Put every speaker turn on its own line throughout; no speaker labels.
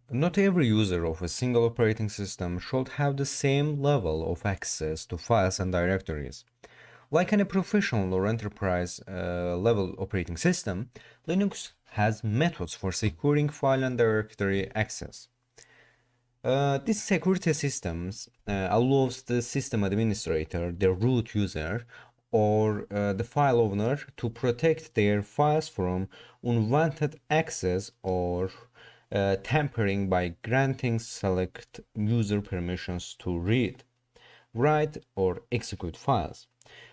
Not every user of a single operating system should have the same level of access to files and directories. Like in a professional or enterprise level operating system, Linux has methods for securing file and directory access. This security systems allows the system administrator, the root user, or the file owner to protect their files from unwanted access or tampering by granting select user permissions to read, write, or execute files.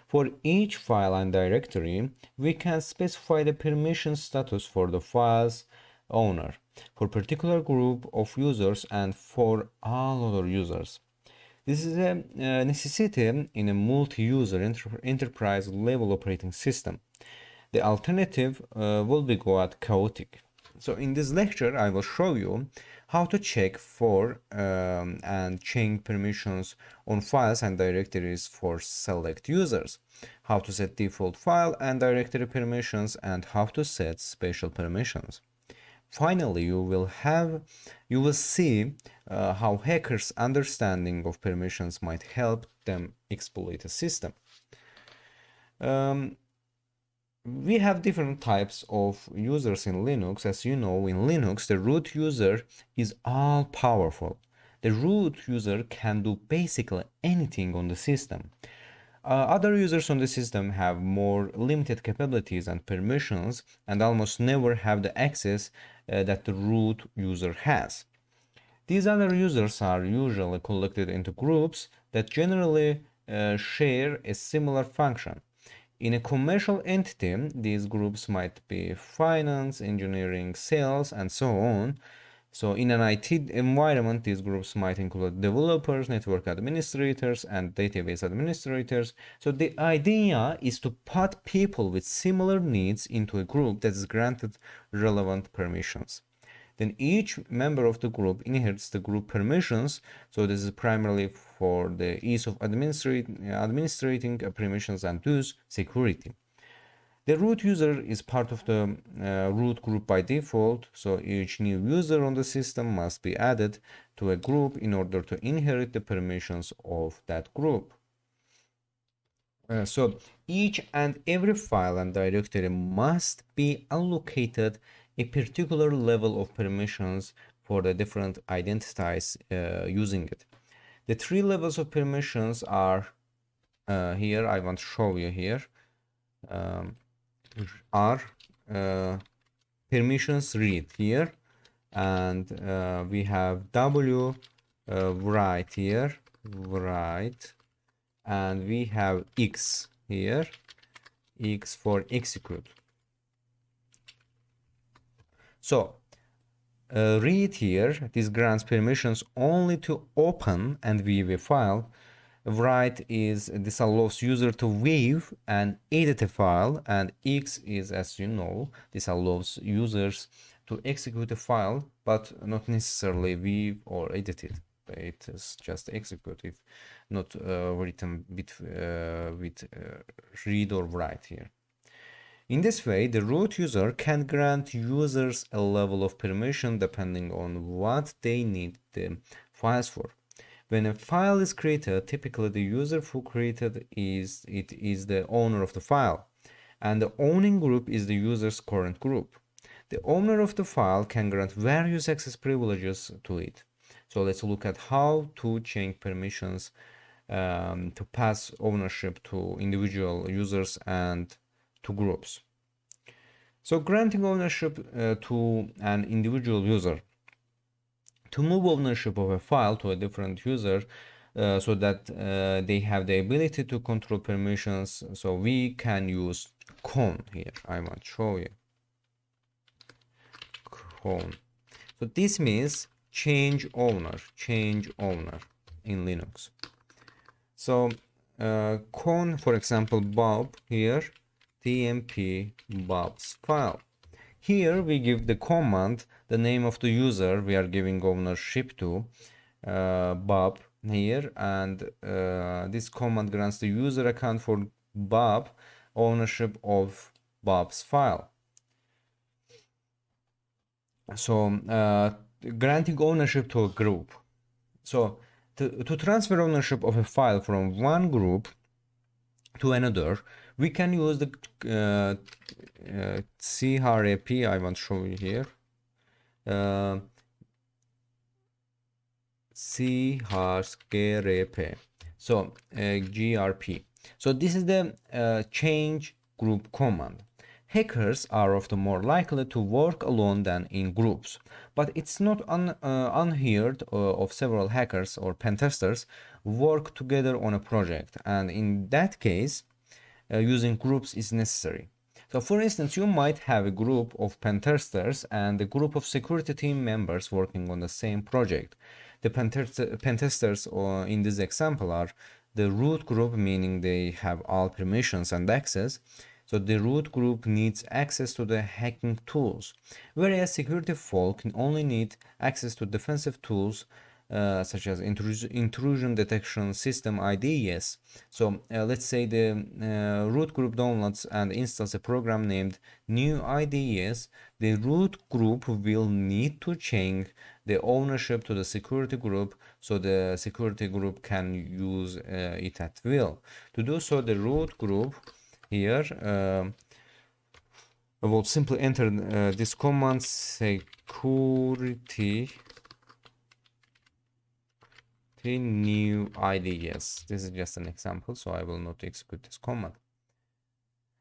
For each file and directory, we can specify the permission status for the file's owner, for particular group of users, and for all other users. This is a necessity in a multi-user enterprise level operating system. The alternative will be quite chaotic. So in this lecture, I will show you how to check for and change permissions on files and directories for select users, how to set default file and directory permissions, and how to set special permissions. Finally, you will see how hackers' understanding of permissions might help them exploit a system. We have different types of users in Linux. As you know, in Linux, the root user is all powerful. The root user can do basically anything on the system. Other users on the system have more limited capabilities and permissions and almost never have the access that the root user has. These other users are usually collected into groups that generally share a similar function. In a commercial entity, these groups might be finance, engineering, sales, and so on. So in an IT environment, these groups might include developers, network administrators, and database administrators. So the idea is to put people with similar needs into a group that is granted relevant permissions. Then each member of the group inherits the group permissions. So this is primarily for the ease of administrating permissions and thus security. The root user is part of the root group by default, so each new user on the system must be added to a group in order to inherit the permissions of that group. So each and every file and directory must be allocated a particular level of permissions for the different identities using it. The three levels of permissions are here. I want to show you here. Are permissions read here, and we have W write here, write, and we have X here, X for execute. So read here, this grants permissions only to open and view a file. Write is this allows user to view and edit a file, and X is, as you know, this allows users to execute a file but not necessarily view or edit it. It is just executive, not written with read or write here. In this way, the root user can grant users a level of permission depending on what they need the files for. When a file is created, typically the user who created is the owner of the file, and the owning group is the user's current group. The owner of the file can grant various access privileges to it. So let's look at how to change permissions to pass ownership to individual users and to groups. So granting ownership to an individual user. To move ownership of a file to a different user so that they have the ability to control permissions, so we can use con here. I want to show you con. So this means change owner in Linux. So con, for example, Bob here, tmp Bob's file. Here we give the command the name of the user we are giving ownership to, Bob here, and this command grants the user account for Bob ownership of Bob's file. So granting ownership to a group. So to transfer ownership of a file from one group to another, we can use the CRAP. I want to show you here. CRAP. So GRP. So this is the change group command. Hackers are often more likely to work alone than in groups, but it's not unheard of several hackers or pen testers work together on a project, and in that case, using groups is necessary. So for instance, you might have a group of pen testers and a group of security team members working on the same project. The pen testers in this example are the root group, meaning they have all permissions and access. So the root group needs access to the hacking tools, whereas security folk only need access to defensive tools such as intrusion detection system IDEs. So let's say the root group downloads and installs a program named new IDEs. The root group will need to change the ownership to the security group so the security group can use it at will. To do so, the root group here will simply enter this command security new IDEs. This is just an example, so I will not execute this command.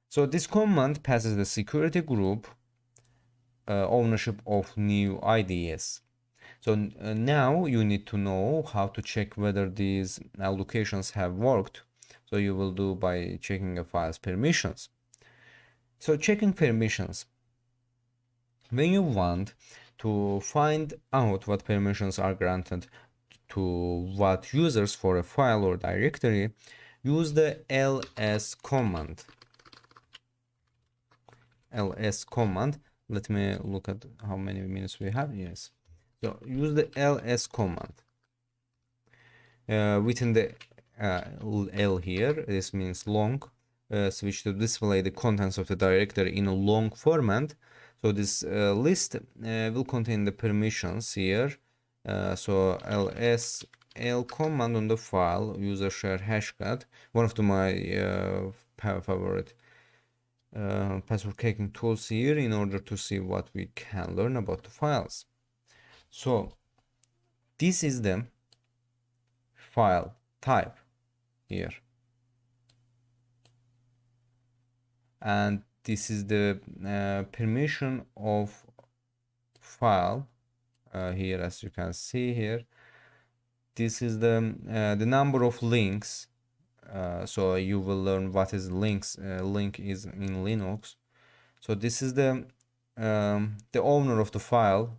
So this command passes the security group ownership of new IDEs. So now you need to know how to check whether these allocations have worked. So you will do by checking a file's permissions. So checking permissions. When you want to find out what permissions are granted to what users for a file or directory, use the ls command. ls command. Let me look at how many minutes we have. Yes. So use the ls command. Within the L here, this means long, switch to display the contents of the directory in a long format. So this list will contain the permissions here. So ls l command on the file user share hashcat, one of my favorite password cracking tools here in order to see what we can learn about the files. So this is the file type here, and this is the permission of file here, as you can see here. This is the number of links. So you will learn what is links. Link is in Linux. So this is the owner of the file,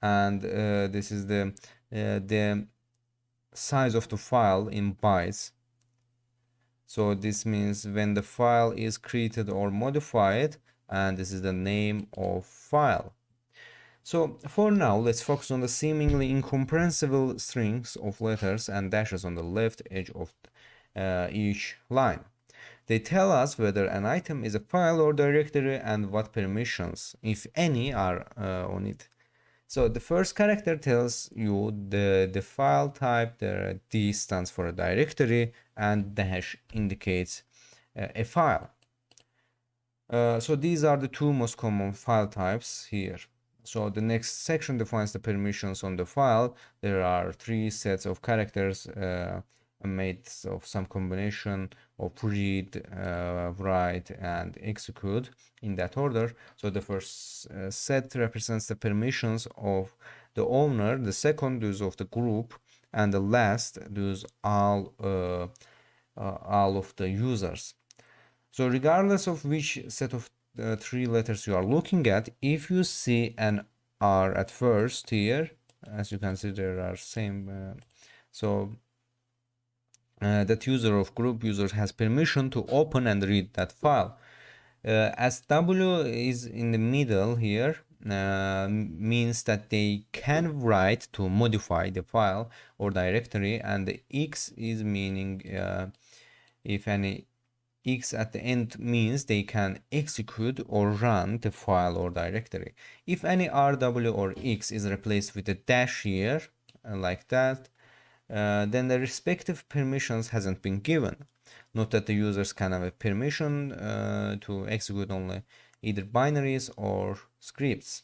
and this is the size of the file in bytes. So this means when the file is created or modified, and this is the name of file. So for now, let's focus on the seemingly incomprehensible strings of letters and dashes on the left edge of each line. They tell us whether an item is a file or directory and what permissions, if any, are on it. So the first character tells you the file type. The D stands for a directory, and dash indicates a file. So these are the two most common file types here. So the next section defines the permissions on the file. There are three sets of characters made of some combination of read, write, and execute in that order. So the first set represents the permissions of the owner, the second those of the group, and the last those all of the users. So regardless of which set of three letters you are looking at, if you see an R at first here, as you can see there are same, that user of group user has permission to open and read that file. As W is in the middle here, means that they can write to modify the file or directory, and the X is meaning if any X at the end means they can execute or run the file or directory. If any RW or X is replaced with a dash here, like that, then the respective permissions hasn't been given. Note that the users can have a permission to execute only either binaries or scripts.